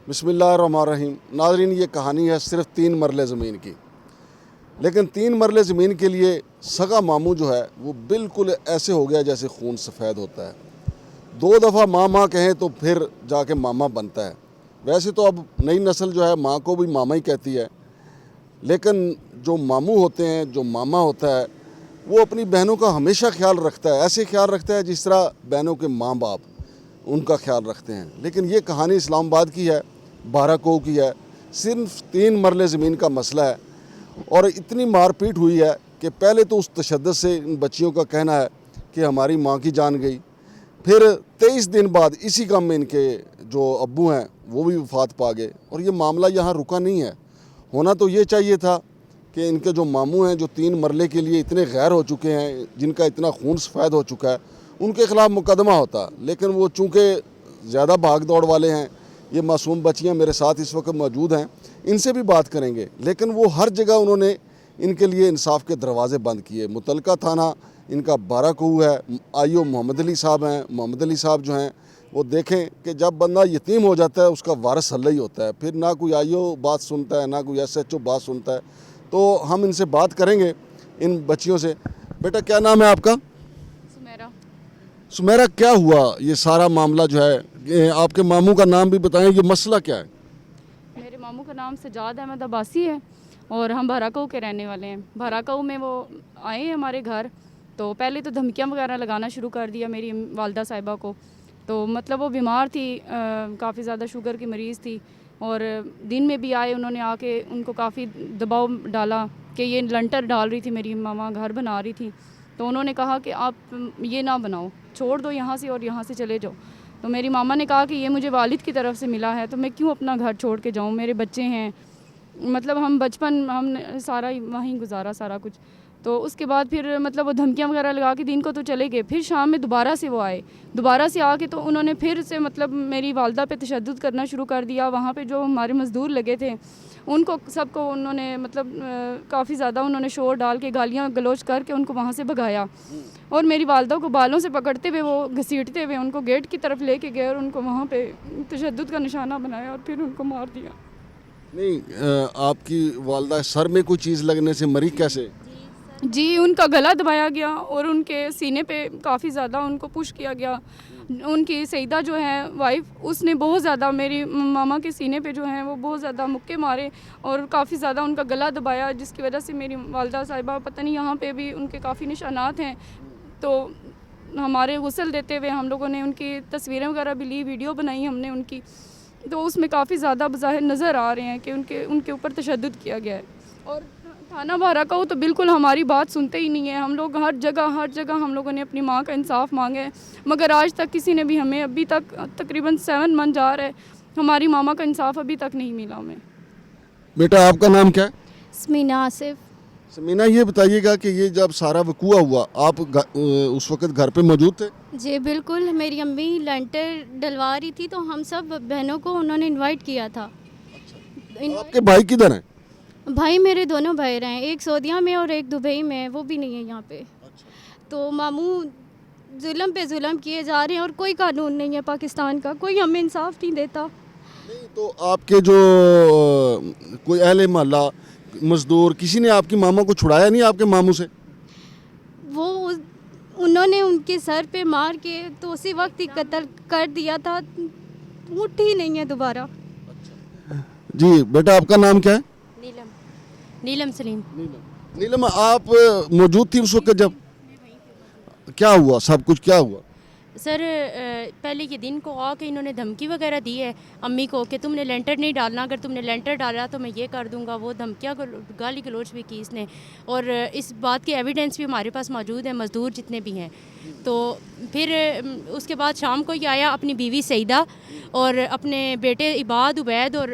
بسم اللہ الرحمن الرحیم۔ ناظرین، یہ کہانی ہے صرف 3 مرلے زمین کی، لیکن 3 مرلے زمین کے لیے سگا ماموں جو ہے وہ بالکل ایسے ہو گیا جیسے خون سفید ہوتا ہے۔ 2 دفعہ ماں کہیں تو پھر جا کے ماما بنتا ہے۔ ویسے تو اب نئی نسل جو ہے ماں کو بھی ماما ہی کہتی ہے، لیکن جو ماموں ہوتے ہیں، جو ماما ہوتا ہے، وہ اپنی بہنوں کا ہمیشہ خیال رکھتا ہے، ایسے خیال رکھتا ہے جس طرح بہنوں کے ماں باپ ان کا خیال رکھتے ہیں۔ لیکن یہ کہانی اسلام آباد کی ہے، بارہ کو کی ہے، صرف 3 مرلے زمین کا مسئلہ ہے، اور اتنی مار پیٹ ہوئی ہے کہ پہلے تو اس تشدد سے ان بچیوں کا کہنا ہے کہ ہماری ماں کی جان گئی، پھر 23 دن بعد اسی غم میں ان کے جو ابو ہیں وہ بھی وفات پا گئے، اور یہ معاملہ یہاں رکا نہیں ہے۔ ہونا تو یہ چاہیے تھا کہ ان کے جو ماموں ہیں جو 3 مرلے کے لیے اتنے غیر ہو چکے ہیں، جن کا اتنا خون سفید ہو چکا ہے، ان کے خلاف مقدمہ ہوتا، لیکن وہ چونکہ زیادہ بھاگ دوڑ والے ہیں۔ یہ معصوم بچیاں میرے ساتھ اس وقت موجود ہیں، ان سے بھی بات کریں گے، لیکن وہ ہر جگہ انہوں نے ان کے لیے انصاف کے دروازے بند کیے۔ متعلقہ تھانہ ان کا بارہ کو ہے، آئیو محمد علی صاحب ہیں۔ محمد علی صاحب جو ہیں وہ دیکھیں کہ جب بندہ یتیم ہو جاتا ہے اس کا وارث اللہ ہی ہوتا ہے، پھر نہ کوئی آئیو بات سنتا ہے، نہ کوئی SHO بات سنتا ہے۔ تو ہم ان سے بات کریں گے، ان بچیوں سے۔ بیٹا کیا نام ہے آپ کا؟ سمیرہ، کیا ہوا یہ سارا معاملہ جو ہے؟ آپ کے ماموں کا نام بھی بتائیں، یہ مسئلہ کیا ہے؟ میرے ماموں کا نام سجاد احمد عباسی ہے اور ہم بھراکو کے رہنے والے ہیں۔ بھراکو میں وہ آئے ہیں ہمارے گھر، تو پہلے تو دھمکیاں وغیرہ لگانا شروع کر دیا میری والدہ صاحبہ کو۔ تو مطلب وہ بیمار تھی، کافی زیادہ شوگر کی مریض تھی، اور دن میں بھی آئے، انہوں نے آ کے ان کو کافی دباؤ ڈالا کہ یہ لنٹر ڈال رہی تھی میری ماما، گھر بنا رہی تھی، تو انہوں نے کہا کہ آپ یہ نہ بناؤ، چھوڑ دو یہاں سے اور یہاں سے چلے جاؤ۔ تو میری ماما نے کہا کہ یہ مجھے والد کی طرف سے ملا ہے، تو میں کیوں اپنا گھر چھوڑ کے جاؤں، میرے بچے ہیں، مطلب ہم بچپن ہم نے سارا وہیں گزارا سارا کچھ۔ تو اس کے بعد پھر مطلب وہ دھمکیاں وغیرہ لگا کے دن کو تو چلے گئے، پھر شام میں دوبارہ سے وہ آئے، دوبارہ سے آ کے تو انہوں نے پھر سے مطلب میری والدہ پہ تشدد کرنا شروع کر دیا۔ وہاں پہ جو ہمارے مزدور لگے تھے ان کو سب کو انہوں نے مطلب کافی زیادہ انہوں نے شور ڈال کے گالیاں گلوچ کر کے ان کو وہاں سے بھگایا، اور میری والدہ کو بالوں سے پکڑتے ہوئے وہ گھسیٹتے ہوئے ان کو گیٹ کی طرف لے کے گئے اور ان کو وہاں پہ تشدد کا نشانہ بنایا اور پھر ان کو مار دیا۔ نہیں، آپ کی والدہ سر میں کوئی چیز لگنے سے مری کیسے؟ جی، ان کا گلا دبایا گیا اور ان کے سینے پہ کافی زیادہ ان کو پش کیا گیا۔ ان کی سیدہ جو ہے وائف، اس نے بہت زیادہ میری ماما کے سینے پہ جو ہیں وہ بہت زیادہ مکے مارے اور کافی زیادہ ان کا گلا دبایا، جس کی وجہ سے میری والدہ صاحبہ پتہ نہیں یہاں پہ بھی ان کے کافی نشانات ہیں۔ تو ہمارے غسل دیتے ہوئے ہم لوگوں نے ان کی تصویریں وغیرہ بھی لی، ویڈیو بنائی ہم نے ان کی، تو اس میں کافی زیادہ بظاہر نظر آ رہے ہیں کہ ان کے اوپر تشدد کیا گیا ہے۔ اور تھانہ بھراکو تو بالکل ہماری بات سنتے ہی نہیں ہے۔ ہم لوگ ہر جگہ ہم لوگوں نے اپنی ماں کا انصاف مانگا ہے، مگر آج تک کسی نے بھی ہمیں ابھی تک تقریباً 7 منتھ جا رہا ہے، ہماری ماما کا انصاف ابھی تک نہیں ملا ہمیں۔ بیٹا آپ کا نام کیا ہے؟ سمینا آصف۔ سمینا، یہ بتائیے گا کہ یہ جب سارا وقوع ہوا آپ اس وقت گھر پہ موجود تھے؟ جی بالکل، میری امی لینٹر ڈلوا رہی تھی تو ہم سب بہنوں کو انہوں نے انوائٹ کیا تھا۔ آپ کے بھائی کدھر ہیں؟ بھائی میرے دونوں بھائی رہے ہیں، ایک سعودیہ میں اور ایک دبئی میں ہے، وہ بھی نہیں ہے یہاں پہ۔ تو ماموں ظلم پہ ظلم کیے جا رہے ہیں اور کوئی قانون نہیں ہے پاکستان کا، کوئی ہمیں انصاف نہیں دیتا۔ نہیں تو آپ کے جو کوئی اہل محلہ مزدور کسی نے آپ کی ماما کو چھڑایا نہیں آپ کے ماموں سے؟ وہ انہوں نے ان کے سر پہ مار کے تو اسی وقت ہی قتل کر دیا تھا، اٹھی نہیں ہے دوبارہ۔ جی بیٹا آپ کا نام کیا ہے؟ نیلم سلیم۔ نیلم، آپ موجود تھی اس وقت جب کیا ہوا، سب کچھ کیا ہوا؟ سر پہلے یہ دن کو آ کے انہوں نے دھمکی وغیرہ دی ہے امی کو کہ تم نے لینٹر نہیں ڈالنا، اگر تم نے لینٹر ڈالا تو میں یہ کر دوں گا، وہ دھمکیاں گالی گلوچ بھی کی اس نے، اور اس بات کے ایویڈنس بھی ہمارے پاس موجود ہیں، مزدور جتنے بھی ہیں۔ تو پھر اس کے بعد شام کو یہ آیا، اپنی بیوی سعیدہ اور اپنے بیٹے عباد عبید اور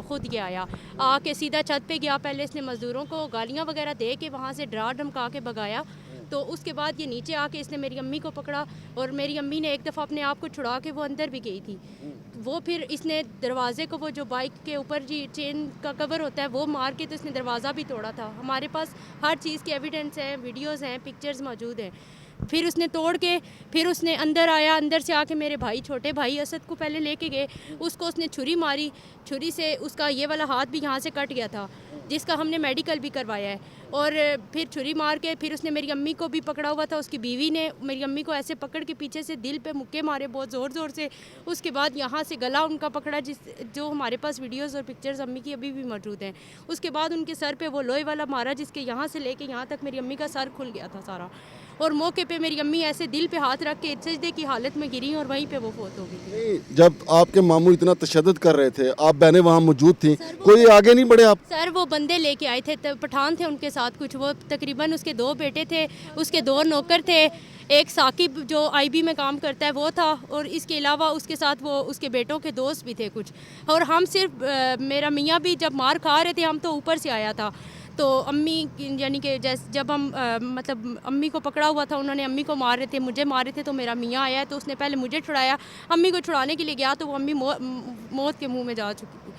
خود یہ آ کے سیدھا چھت پہ گیا۔ پہلے اس نے مزدوروں کو گالیاں وغیرہ دے کے وہاں سے ڈرا دھمکا کے بھگایا، تو اس کے بعد یہ نیچے آ کے اس نے میری امی کو پکڑا، اور میری امی نے ایک دفعہ اپنے آپ کو چھڑا کے وہ اندر بھی گئی تھی۔ وہ پھر اس نے دروازے کو، وہ جو بائک کے اوپر جی چین کا کور ہوتا ہے وہ مار کے تو اس نے دروازہ بھی توڑا تھا۔ ہمارے پاس ہر چیز کی ایویڈنس ہے، ویڈیوز ہیں، پکچرز موجود ہیں۔ پھر اس نے توڑ کے پھر اس نے اندر آیا, اندر سے آ کے میرے بھائی چھوٹے بھائی اسد کو پہلے لے کے گئے, اس کو اس نے چھری ماری, چھری سے اس کا یہ والا ہاتھ بھی یہاں سے کٹ گیا تھا جس کا ہم نے میڈیکل بھی کروایا ہے. اور پھر چھری مار کے پھر اس نے میری امی کو بھی پکڑا ہوا تھا, اس کی بیوی نے میری امی کو ایسے پکڑ کے پیچھے سے دل پہ مکے مارے بہت زور زور سے. اس کے بعد یہاں سے گلا ان کا پکڑا, جو ہمارے پاس ویڈیوز اور پکچرز امی کی ابھی بھی موجود ہیں. اس کے بعد ان کے سر پہ وہ لوہے والا مارا جس کے یہاں سے لے کے یہاں تک میری امی کا سر کھل گیا تھا سارا. اور موقع پہ میری امی ایسے دل پہ ہاتھ رکھ کے سجدے کی حالت میں گری اور وہیں پہ وہ فوت ہو گئی. جب آپ کے ماموں اتنا تشدد کر رہے تھے, آپ بہنیں وہاں موجود تھیں, کوئی آگے نہیں بڑھے آپ؟ سر وہ بندے لے کے آئے تھے, پٹھان تھے ان کے ساتھ کچھ, وہ تقریباً اس کے 2 بیٹے تھے, اس کے 2 نوکر تھے, ایک ثاقب جو آئی بی میں کام کرتا ہے وہ تھا, اور اس کے علاوہ اس کے ساتھ وہ اس کے بیٹوں کے دوست بھی تھے کچھ. اور ہم صرف میرا میاں بھی جب مار کھا رہے تھے ہم تو اوپر سے آیا تھا, تو امی یعنی کہ جب ہم مطلب امی کو پکڑا ہوا تھا, انہوں نے امی کو مار رہے تھے, مجھے مار رہے تھے, تو میرا میاں آیا تو اس نے پہلے مجھے چھڑایا, امی کو چھڑانے کے لیے گیا تو وہ امی موت کے منہ میں جا چکی تھی.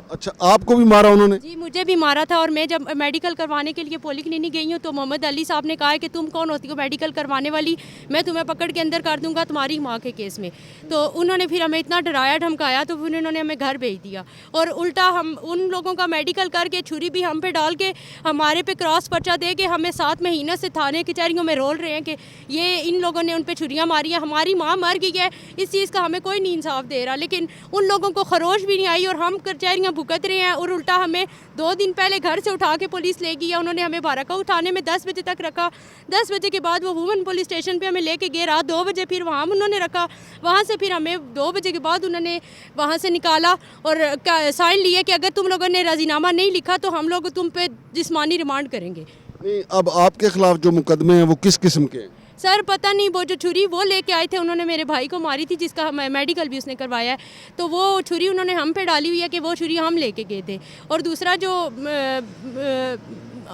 اچھا, آپ کو بھی مارا انہوں نے؟ جی مجھے بھی مارا تھا. اور میں جب میڈیکل کروانے کے لیے پولی کلینک گئی ہوں تو محمد علی صاحب نے کہا ہے کہ تم کون ہوتی ہو میڈیکل کروانے والی, میں تمہیں پکڑ کے اندر کر دوں گا تمہاری ماں کے کیس میں. تو انہوں نے پھر ہمیں اتنا ڈرایا دھمکایا تو پھر انہوں نے ہمیں گھر بھیج دیا, اور الٹا ہم ان لوگوں کا میڈیکل کر کے چھری بھی ہم پہ ڈال کے ہمارے پہ کراس پرچہ دے کے ہمیں 7 مہینہ سے تھانے کچہریوں میں رول رہے ہیں کہ یہ ان لوگوں نے ان پہ چھریاں ماری ہیں, ہماری ماں مر گئی ہے, اس چیز کا ہمیں کوئی نہیں انصاف دے رہا. لیکن ان لوگوں کو خروش بھی نہیں آئی اور ہم کچہریاں بھگت رہے ہیں. اور الٹا ہمیں 2 دن پہلے گھر سے اٹھا کے پولیس لے گئی ہے, انہوں نے ہمیں بارکاؤ اٹھانے میں 10 بجے تک رکھا. 10 بجے کے بعد وہ وومن پولیس اسٹیشن پہ ہمیں لے کے گئے, رات 2 بجے پھر وہاں انہوں نے رکھا, وہاں سے پھر ہمیں 2 بجے کے بعد انہوں نے وہاں سے نکالا اور سائن لیے کہ اگر تم لوگوں نے راضینامہ نہیں لکھا تو ہم لوگ تم پہ جسمانی ریمانڈ کریں گے. نہیں, اب آپ کے خلاف جو مقدمے ہیں وہ کس قسم کے ہیں؟ سر پتہ نہیں, وہ جو چھری وہ لے کے آئے تھے انہوں نے میرے بھائی کو ماری تھی جس کا میڈیکل بھی اس نے کروایا ہے, تو وہ چھری انہوں نے ہم پہ ڈالی ہوئی ہے کہ وہ چھری ہم لے کے گئے تھے. اور دوسرا جو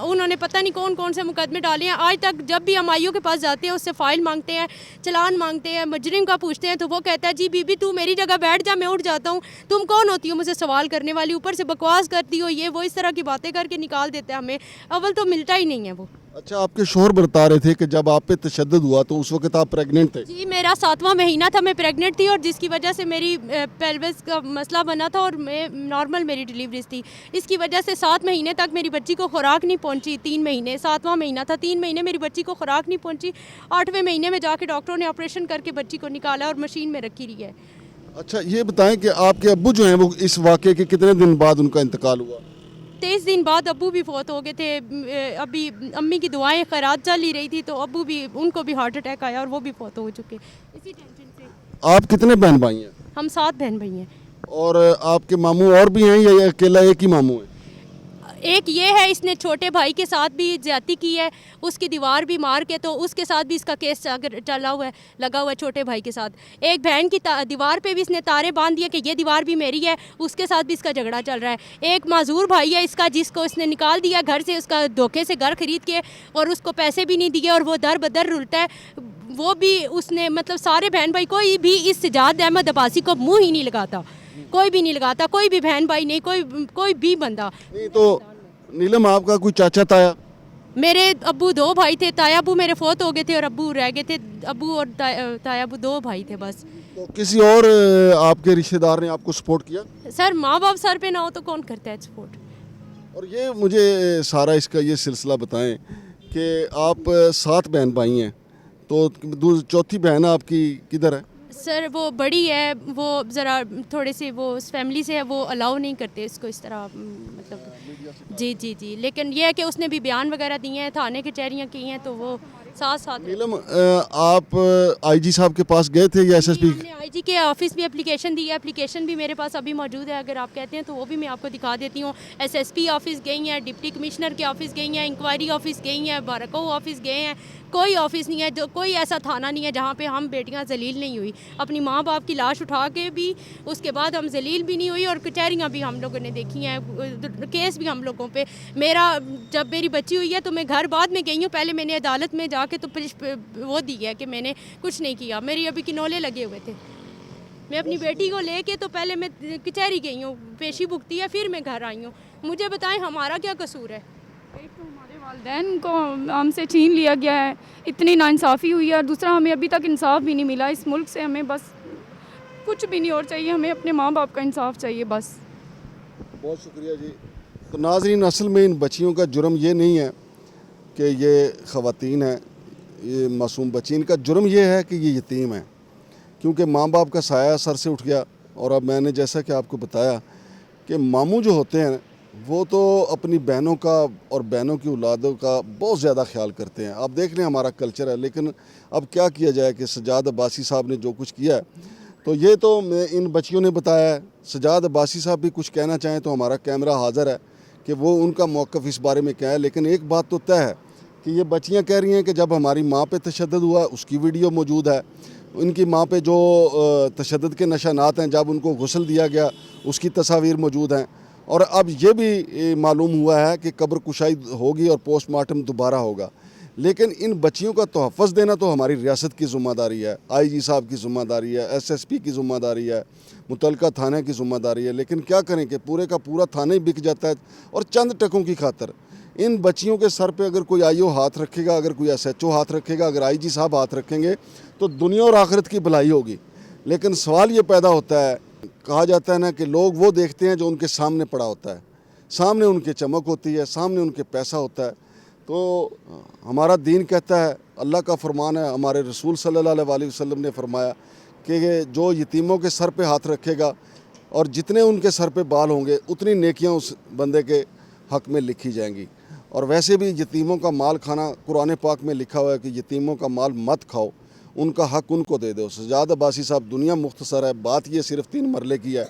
انہوں نے پتہ نہیں کون کون سے مقدمے ڈالے ہیں. آج تک جب بھی ہم آئیوں کے پاس جاتے ہیں اس سے فائل مانگتے ہیں, چلان مانگتے ہیں, مجرم کا پوچھتے ہیں تو وہ کہتا ہے جی بی بی تو میری جگہ بیٹھ جا, میں اٹھ جاتا ہوں, تم کون ہوتی ہو مجھے سوال کرنے والی, اوپر سے بکواس کرتی ہو, یہ وہ اس طرح کی باتیں کر کے نکال دیتے ہیں ہمیں. اول تو ملتا ہی نہیں ہے وہ. اچھا, آپ کے شوہر بتا رہے تھے کہ جب آپ پہ تشدد ہوا تو اس وقت آپ پریگننٹ تھے؟ جی میرا 7واں مہینہ تھا, میں پریگننٹ تھی, اور جس کی وجہ سے میری پیلوس کا مسئلہ بنا تھا اور میں نارمل میری ڈیلیوریز تھی. اس کی وجہ سے 7 مہینے تک میری بچی کو خوراک نہیں پہنچی. 3 مہینے 7واں مہینہ تھا, 3 مہینے میری بچی کو خوراک نہیں پہنچی. 8ویں مہینے میں جا کے ڈاکٹروں نے آپریشن کر کے بچی کو نکالا اور مشین میں رکھی رہی ہے. اچھا, یہ بتائیں کہ آپ کے ابو جو ہیں وہ اس واقعے کے کتنے دن بعد ان کا انتقال ہوا؟ 23 دن بعد ابو بھی فوت ہو گئے تھے. ابھی امی کی دعائیں خیرات چل ہی رہی تھی تو ابو بھی, ان کو بھی ہارٹ اٹیک آیا اور وہ بھی فوت ہو چکے اسی ٹینشن سے. آپ کتنے بہن بھائی ہیں؟ ہم 7 بہن بھائی ہیں. اور آپ کے ماموں اور بھی ہیں یا یہ اکیلا ایک ہی ماموں ہے؟ ایک یہ ہے, اس نے چھوٹے بھائی کے ساتھ بھی زیادتی کی ہے, اس کی دیوار بھی مار کے, تو اس کے ساتھ بھی اس کا کیس چلا ہوا ہے, لگا ہوا ہے چھوٹے بھائی کے ساتھ. ایک بہن کی دیوار پہ بھی اس نے تارے باندھ دیے کہ یہ دیوار بھی میری ہے, اس کے ساتھ بھی اس کا جھگڑا چل رہا ہے. ایک معذور بھائی ہے اس کا جس کو اس نے نکال دیا گھر سے, اس کا دھوکے سے گھر خرید کے, اور اس کو پیسے بھی نہیں دیے اور وہ در بدر رلتا ہے. وہ بھی اس نے مطلب سارے بہن بھائی, کوئی بھی اس سجاد احمد عباسی کو منہ ہی نہیں لگاتا, کوئی بھی نہیں لگاتا, کوئی بھی بہن بھائی نہیں, کوئی بھی بندہ نہیں. تو نیلم, آپ کا کوئی چاچا تایا؟ میرے ابو 2 بھائی تھے, تایا ابو میرے فوت ہو گئے تھے اور ابو رہ گئے تھے. ابو اور تایا ابو 2 بھائی تھے بس. تو کسی اور آپ کے رشتہ دار نے آپ کو سپورٹ کیا؟ سر ماں باپ سر پہ نہ ہو تو کون کرتا ہے سپورٹ. اور یہ مجھے سارا اس کا یہ سلسلہ بتائیں کہ آپ 7 بہن بھائی ہیں, تو چوتھی بہن آپ کی کدھر ہے؟ سر وہ بڑی ہے, وہ ذرا تھوڑے سے وہ اس فیملی سے ہے, وہ الاؤ نہیں کرتے اس کو اس طرح مطلب. جی لیکن یہ ہے کہ اس نے بھی بیان وغیرہ دیے ہیں, تھانے کچہریاں کی ہیں, تو وہ ساتھ. نیلم, آپ آئی جی صاحب کے پاس گئے تھے یا ایس ایس پی؟ ہم نے آئی جی کے آفس بھی اپلیکیشن دی ہے, اپلیکیشن بھی میرے پاس ابھی موجود ہے, اگر آپ کہتے ہیں تو وہ بھی میں آپ کو دکھا دیتی ہوں. ایس ایس پی آفس گئی ہیں, ڈپٹی کمشنر کے آفس گئی ہیں, انکوائری آفس گئی ہیں, بارکو آفس گئے ہیں. کوئی آفس نہیں ہے, جو کوئی ایسا تھانہ نہیں ہے جہاں پہ ہم بیٹیاں ذلیل نہیں ہوئی. اپنی ماں باپ کی لاش اٹھا کے بھی اس کے بعد ہم ذلیل بھی نہیں ہوئی, اور کچہریاں بھی ہم لوگوں نے دیکھی ہیں, کیس بھی ہم لوگوں پہ. جب میری بچی ہوئی ہے تو میں گھر بعد میں گئی ہوں, پہلے میں نے عدالت میں جا کے تو وہ دی ہے کہ میں نے کچھ نہیں کیا, میری ابھی کنولے لگے ہوئے تھے. میں اپنی بیٹی کو لے کے تو پہلے میں کچہری گئی ہوں, پیشی بھگتی ہے, پھر میں گھر آئی ہوں. مجھے بتائیں ہمارا کیا قصور ہے؟ ایک تو ہمارے والدین کو ہم سے چھین لیا گیا ہے، اتنی ناانصافی ہوئی ہے، اور دوسرا ہمیں ابھی تک انصاف بھی نہیں ملا اس ملک سے. ہمیں بس کچھ بھی نہیں اور چاہیے، ہمیں اپنے ماں باپ کا انصاف چاہیے بس. بہت شکریہ جی. تو ناظرین، اصل میں ان بچیوں کا جرم یہ نہیں ہے کہ یہ خواتین ہیں، یہ معصوم بچی، ان کا جرم یہ ہے کہ یہ یتیم ہیں، کیونکہ ماں باپ کا سایہ سر سے اٹھ گیا. اور اب میں نے جیسا کہ آپ کو بتایا کہ ماموں جو ہوتے ہیں وہ تو اپنی بہنوں کا اور بہنوں کی اولادوں کا بہت زیادہ خیال کرتے ہیں. آپ دیکھ لیں ہمارا کلچر ہے، لیکن اب کیا کیا جائے کہ سجاد عباسی صاحب نے جو کچھ کیا ہے تو یہ تو ان بچیوں نے بتایا ہے. سجاد عباسی صاحب بھی کچھ کہنا چاہیں تو ہمارا کیمرہ حاضر ہے کہ وہ ان کا موقف اس بارے میں کیا ہے. لیکن ایک بات تو طے ہے کہ یہ بچیاں کہہ رہی ہیں کہ جب ہماری ماں پہ تشدد ہوا اس کی ویڈیو موجود ہے، ان کی ماں پہ جو تشدد کے نشانات ہیں جب ان کو غسل دیا گیا اس کی تصاویر موجود ہیں. اور اب یہ بھی معلوم ہوا ہے کہ قبر کشائی ہوگی اور پوسٹ مارٹم دوبارہ ہوگا. لیکن ان بچیوں کا تحفظ دینا تو ہماری ریاست کی ذمہ داری ہے، آئی جی صاحب کی ذمہ داری ہے، ایس ایس پی کی ذمہ داری ہے، متعلقہ تھانے کی ذمہ داری ہے. لیکن کیا کریں کہ پورے کا پورا تھانہ ہی بک جاتا ہے. اور چند ٹکوں کی خاطر ان بچیوں کے سر پہ اگر کوئی آئی او ہاتھ رکھے گا، اگر کوئی ایس ایچ او ہاتھ رکھے گا، اگر آئی جی صاحب ہاتھ رکھیں گے تو دنیا اور آخرت کی بھلائی ہوگی. لیکن سوال یہ پیدا ہوتا ہے، کہا جاتا ہے نا کہ لوگ وہ دیکھتے ہیں جو ان کے سامنے پڑا ہوتا ہے، سامنے ان کے چمک ہوتی ہے، سامنے ان کے پیسہ ہوتا ہے. تو ہمارا دین کہتا ہے، اللہ کا فرمان ہے، ہمارے رسول صلی اللہ علیہ وسلم نے فرمایا کہ جو یتیموں کے سر پہ ہاتھ رکھے گا اور جتنے ان کے سر پہ بال ہوں گے اتنی نیکیاں اس بندے کے حق میں لکھی جائیں گی. اور ویسے بھی یتیموں کا مال کھانا قرآن پاک میں لکھا ہوا ہے کہ یتیموں کا مال مت کھاؤ، ان کا حق ان کو دے دو. سجاد عباسی صاحب، دنیا مختصر ہے، بات یہ صرف 3 مرلے کی ہے.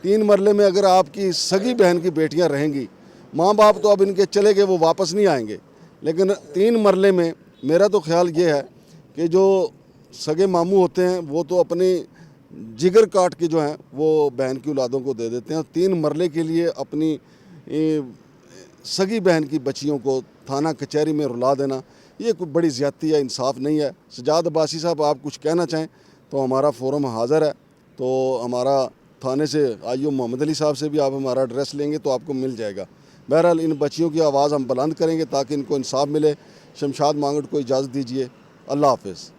3 مرلے میں اگر آپ کی سگی بہن کی بیٹیاں رہیں گی، ماں باپ تو اب ان کے چلے گئے، وہ واپس نہیں آئیں گے، لیکن 3 مرلے میں میرا تو خیال یہ ہے کہ جو سگے ماموں ہوتے ہیں وہ تو اپنی جگر کاٹ کے جو ہیں وہ بہن کی اولادوں کو دے دیتے ہیں. 3 مرلے کے لیے اپنی سگی بہن کی بچیوں کو تھانہ کچہری میں رلا دینا یہ کوئی بڑی زیادتی ہے، انصاف نہیں ہے. سجاد عباسی صاحب، آپ کچھ کہنا چاہیں تو ہمارا فورم حاضر ہے. تو ہمارا تھانے سے آئی او محمد علی صاحب سے بھی آپ ہمارا ایڈریس لیں گے تو آپ کو مل جائے گا. بہرحال ان بچیوں کی آواز ہم بلند کریں گے تاکہ ان کو انصاف ملے. شمشاد مانگٹ کو اجازت دیجیے. اللہ حافظ.